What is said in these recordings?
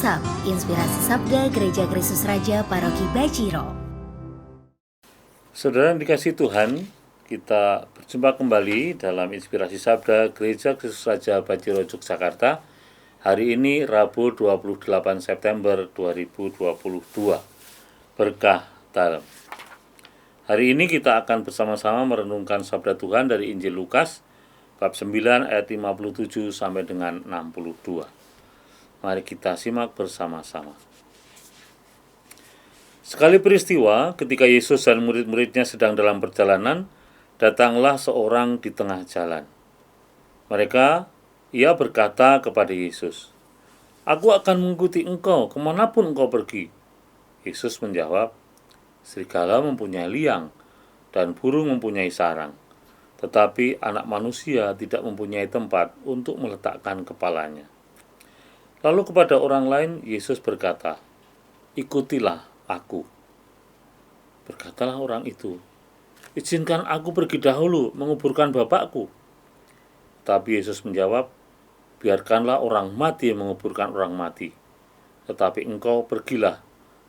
WhatsApp Inspirasi Sabda Gereja Kristus Raja Paroki Baciro. Saudara yang dikasihi Tuhan, kita berjumpa kembali dalam Inspirasi Sabda Gereja Kristus Raja Baciro Yogyakarta. Hari ini Rabu 28 September 2022. Berkah dalam. Hari ini kita akan bersama-sama merenungkan sabda Tuhan dari Injil Lukas bab 9 ayat 57 sampai dengan 62. Mari kita simak bersama-sama. Sekali peristiwa, ketika Yesus dan murid-muridnya sedang dalam perjalanan, datanglah seorang di tengah jalan. Ia berkata kepada Yesus, "Aku akan mengikuti engkau kemanapun engkau pergi." Yesus menjawab, "Serigala mempunyai liang dan burung mempunyai sarang, tetapi anak manusia tidak mempunyai tempat untuk meletakkan kepalanya." Lalu kepada orang lain Yesus berkata, "Ikutilah aku." Berkatalah orang itu, "Izinkan aku pergi dahulu menguburkan bapakku." Tapi Yesus menjawab, "Biarkanlah orang mati menguburkan orang mati, tetapi engkau pergilah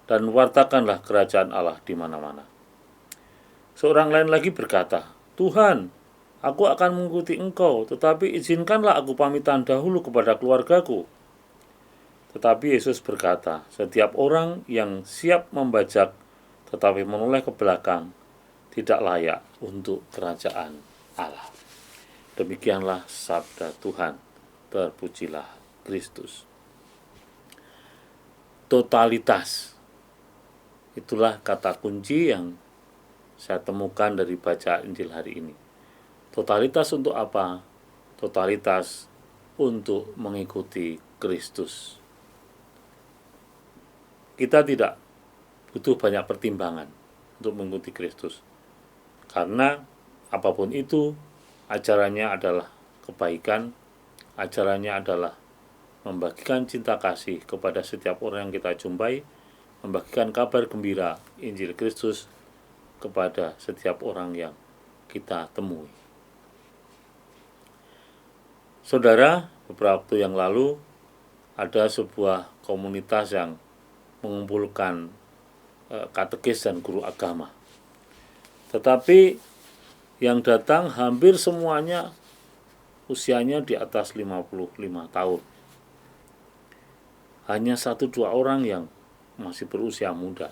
dan wartakanlah kerajaan Allah di mana-mana." Seorang lain lagi berkata, "Tuhan, aku akan mengikuti engkau, tetapi izinkanlah aku pamitan dahulu kepada keluargaku." Tetapi Yesus berkata, "Setiap orang yang siap membajak tetapi menoleh ke belakang tidak layak untuk kerajaan Allah." Demikianlah sabda Tuhan. Terpujilah Kristus. Totalitas. Itulah kata kunci yang saya temukan dari baca Injil hari ini. Totalitas untuk apa? Totalitas untuk mengikuti Kristus. Kita tidak butuh banyak pertimbangan untuk mengikuti Kristus. Karena apapun itu, ajarannya adalah kebaikan, ajarannya adalah membagikan cinta kasih kepada setiap orang yang kita jumpai, membagikan kabar gembira Injil Kristus kepada setiap orang yang kita temui. Saudara, beberapa waktu yang lalu ada sebuah komunitas yang mengumpulkan katekis dan guru agama. Tetapi yang datang hampir semuanya usianya di atas 55 tahun. Hanya 1-2 orang yang masih berusia muda.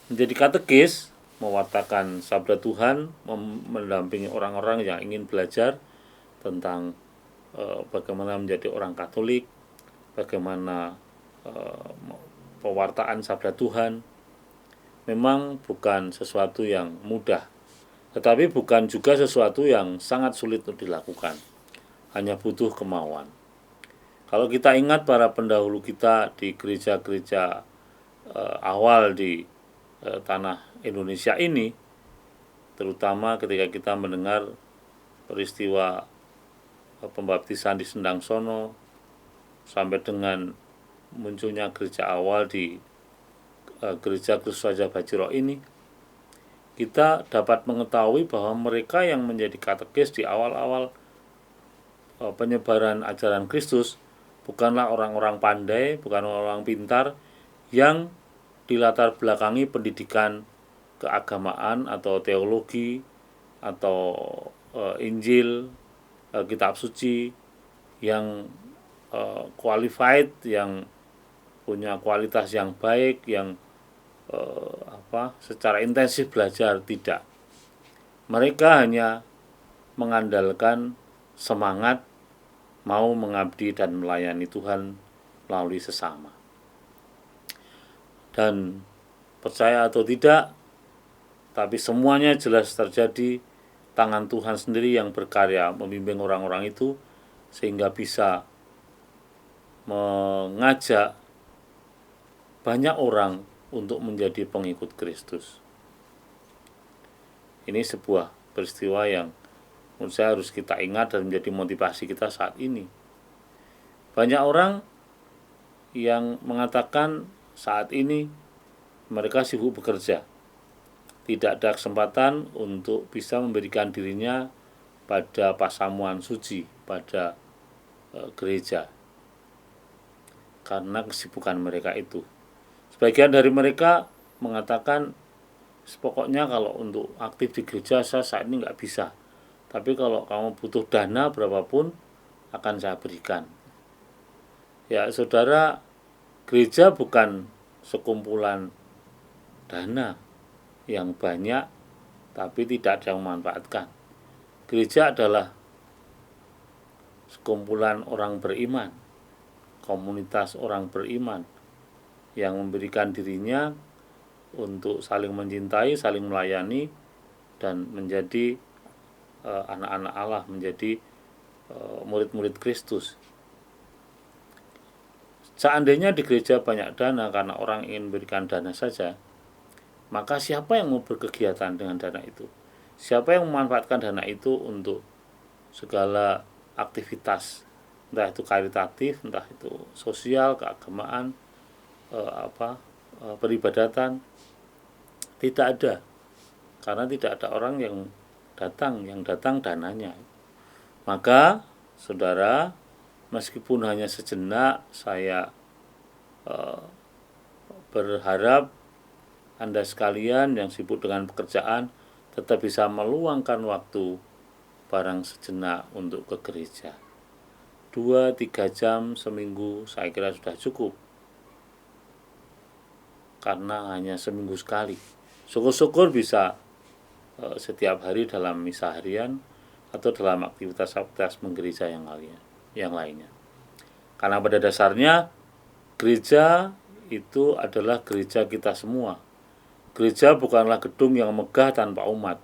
Menjadi katekis, mewartakan sabda Tuhan, mendampingi orang-orang yang ingin belajar tentang bagaimana menjadi orang Katolik, bagaimana pewartaan sabda Tuhan, memang bukan sesuatu yang mudah, tetapi bukan juga sesuatu yang sangat sulit untuk dilakukan. Hanya butuh kemauan. Kalau kita ingat para pendahulu kita di gereja-gereja awal di tanah Indonesia ini, terutama ketika kita mendengar peristiwa pembaptisan di Sendang Sono sampai dengan munculnya gereja awal di Gereja Kristus Raja Baciro ini, kita dapat mengetahui bahwa mereka yang menjadi katekis di awal-awal penyebaran ajaran Kristus bukanlah orang-orang pandai, bukan orang pintar yang dilatar belakangi pendidikan keagamaan atau teologi atau Injil, kitab suci yang qualified, yang punya kualitas yang baik, yang secara intensif belajar. Tidak. Mereka hanya mengandalkan semangat mau mengabdi dan melayani Tuhan melalui sesama. Dan percaya atau tidak, tapi semuanya jelas terjadi tangan Tuhan sendiri yang berkarya membimbing orang-orang itu sehingga bisa mengajak banyak orang untuk menjadi pengikut Kristus. Ini sebuah peristiwa yang menurut saya harus kita ingat dan menjadi motivasi kita saat ini. Banyak orang yang mengatakan saat ini mereka sibuk bekerja, tidak ada kesempatan untuk bisa memberikan dirinya pada pasamuan suci, pada gereja. karena kesibukan mereka itu. Sebagian dari mereka mengatakan, pokoknya kalau untuk aktif di gereja saya saat ini nggak bisa. Tapi kalau kamu butuh dana berapapun akan saya berikan. Ya saudara, gereja bukan sekumpulan dana yang banyak tapi tidak ada yang memanfaatkan. Gereja adalah sekumpulan orang beriman, komunitas orang beriman yang memberikan dirinya untuk saling mencintai, saling melayani, dan menjadi anak-anak Allah, menjadi murid-murid Kristus. Seandainya di gereja banyak dana karena orang ingin memberikan dana saja, maka siapa yang mau berkegiatan dengan dana itu? Siapa yang memanfaatkan dana itu untuk segala aktivitas, entah itu karitatif, entah itu sosial, keagamaan, peribadatan? Tidak ada, karena tidak ada orang yang datang dananya. Maka saudara, meskipun hanya sejenak, saya berharap Anda sekalian yang sibuk dengan pekerjaan tetap bisa meluangkan waktu barang sejenak untuk ke gereja. 2-3 jam seminggu saya kira sudah cukup, karena hanya seminggu sekali. Syukur-syukur bisa setiap hari dalam misa harian atau dalam aktivitas-aktivitas menggereja yang lainnya. Karena pada dasarnya gereja itu adalah gereja kita semua. Gereja bukanlah gedung yang megah tanpa umat.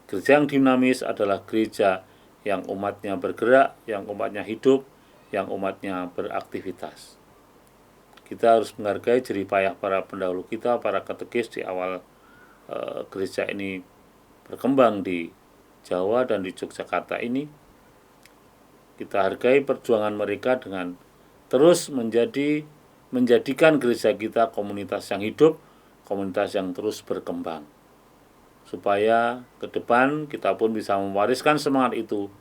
Gereja yang dinamis adalah gereja yang umatnya bergerak, yang umatnya hidup, yang umatnya beraktivitas. Kita harus menghargai jerih payah para pendahulu kita, para katekis di awal gereja ini berkembang di Jawa dan di Yogyakarta ini. Kita hargai perjuangan mereka dengan terus menjadikan gereja kita komunitas yang hidup, komunitas yang terus berkembang, supaya ke depan kita pun bisa mewariskan semangat itu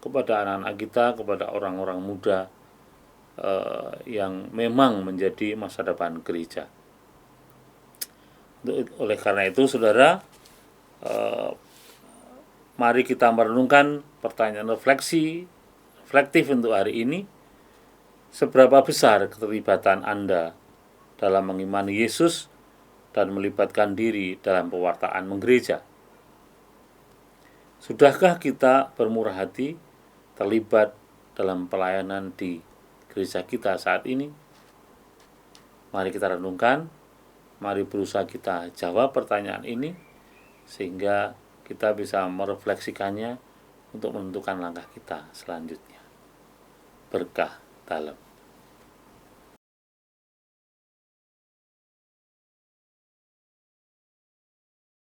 kepada anak-anak kita, kepada orang-orang muda yang memang menjadi masa depan gereja. Oleh karena itu, saudara, mari kita merenungkan pertanyaan reflektif untuk hari ini. Seberapa besar keterlibatan Anda dalam mengimani Yesus dan melibatkan diri dalam pewartaan menggereja? Sudahkah kita bermurah hati terlibat dalam pelayanan di gereja kita saat ini? Mari kita renungkan, mari berusaha kita jawab pertanyaan ini, sehingga kita bisa merefleksikannya untuk menentukan langkah kita selanjutnya. Berkah dalam.